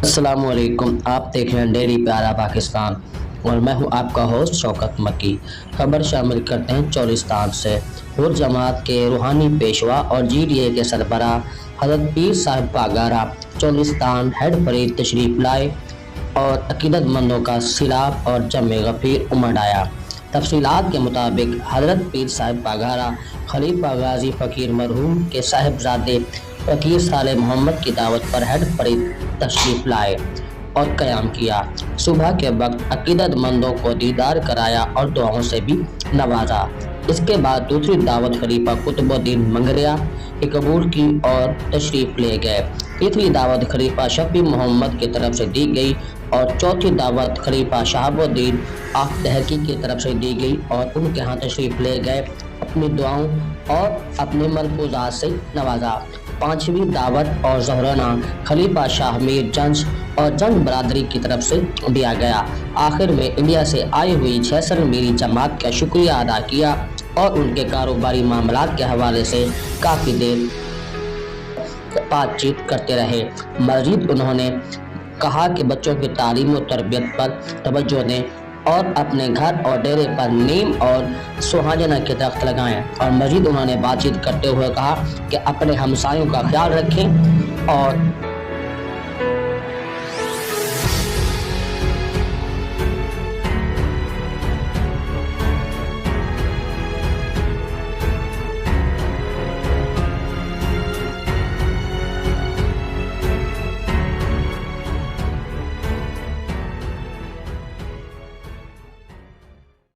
السلام علیکم، آپ دیکھ رہے ہیں ڈیری پیارا پاکستان اور میں ہوں آپ کا ہوسٹ شوکت مکی۔ خبر شامل کرتے ہیں چولستان سے۔ حر جماعت کے روحانی پیشوا اور جی ڈی اے کے سربراہ حضرت پیر صاحب پاگارا چولستان ہیڈ فرید تشریف لائے اور عقیدت مندوں کا سیلاب اور جمع غفیر امڈ آیا۔ تفصیلات کے مطابق حضرت پیر صاحب پاگارا خلیفہ غازی فقیر مرحوم کے صاحبزادے فقیر صالح محمد کی دعوت پر ہیڈ فرید تشریف لائے اور قیام کیا۔ صبح کے وقت عقیدت مندوں کو دیدار کرایا اور دعاؤں سے بھی نوازا۔ اس کے بعد دوسری دعوت خلیفہ قطب الدین منگریا کی قبول کی اور تشریف لے گئے۔ تیسری دعوت خلیفہ شفیع محمد کی طرف سے دی گئی اور چوتھی دعوت خلیفہ شہاب الدین آف دہلوی کی طرف سے دی گئی اور ان کے ہاں تشریف لے گئے، اپنی دعاؤں اور اپنے ملفوظات سے نوازا۔ پانچویں دعوت اور ظہرانہ خلیفہ شاہ میر جنج اور جنگ برادری کی طرف سے دیا گیا۔ آخر میں انڈیا سے آئی ہوئی 66 میری جماعت کا شکریہ ادا کیا اور ان کے کاروباری معاملات کے حوالے سے کافی دیر بات چیت کرتے رہے۔ مزید انہوں نے کہا کہ بچوں کی تعلیم و تربیت پر توجہ دیں اور اپنے گھر اور ڈیرے پر نیم اور سوہاجنا کے درخت لگائیں، اور مزید انہوں نے بات چیت کرتے ہوئے کہا کہ اپنے ہمسایوں کا خیال رکھیں اور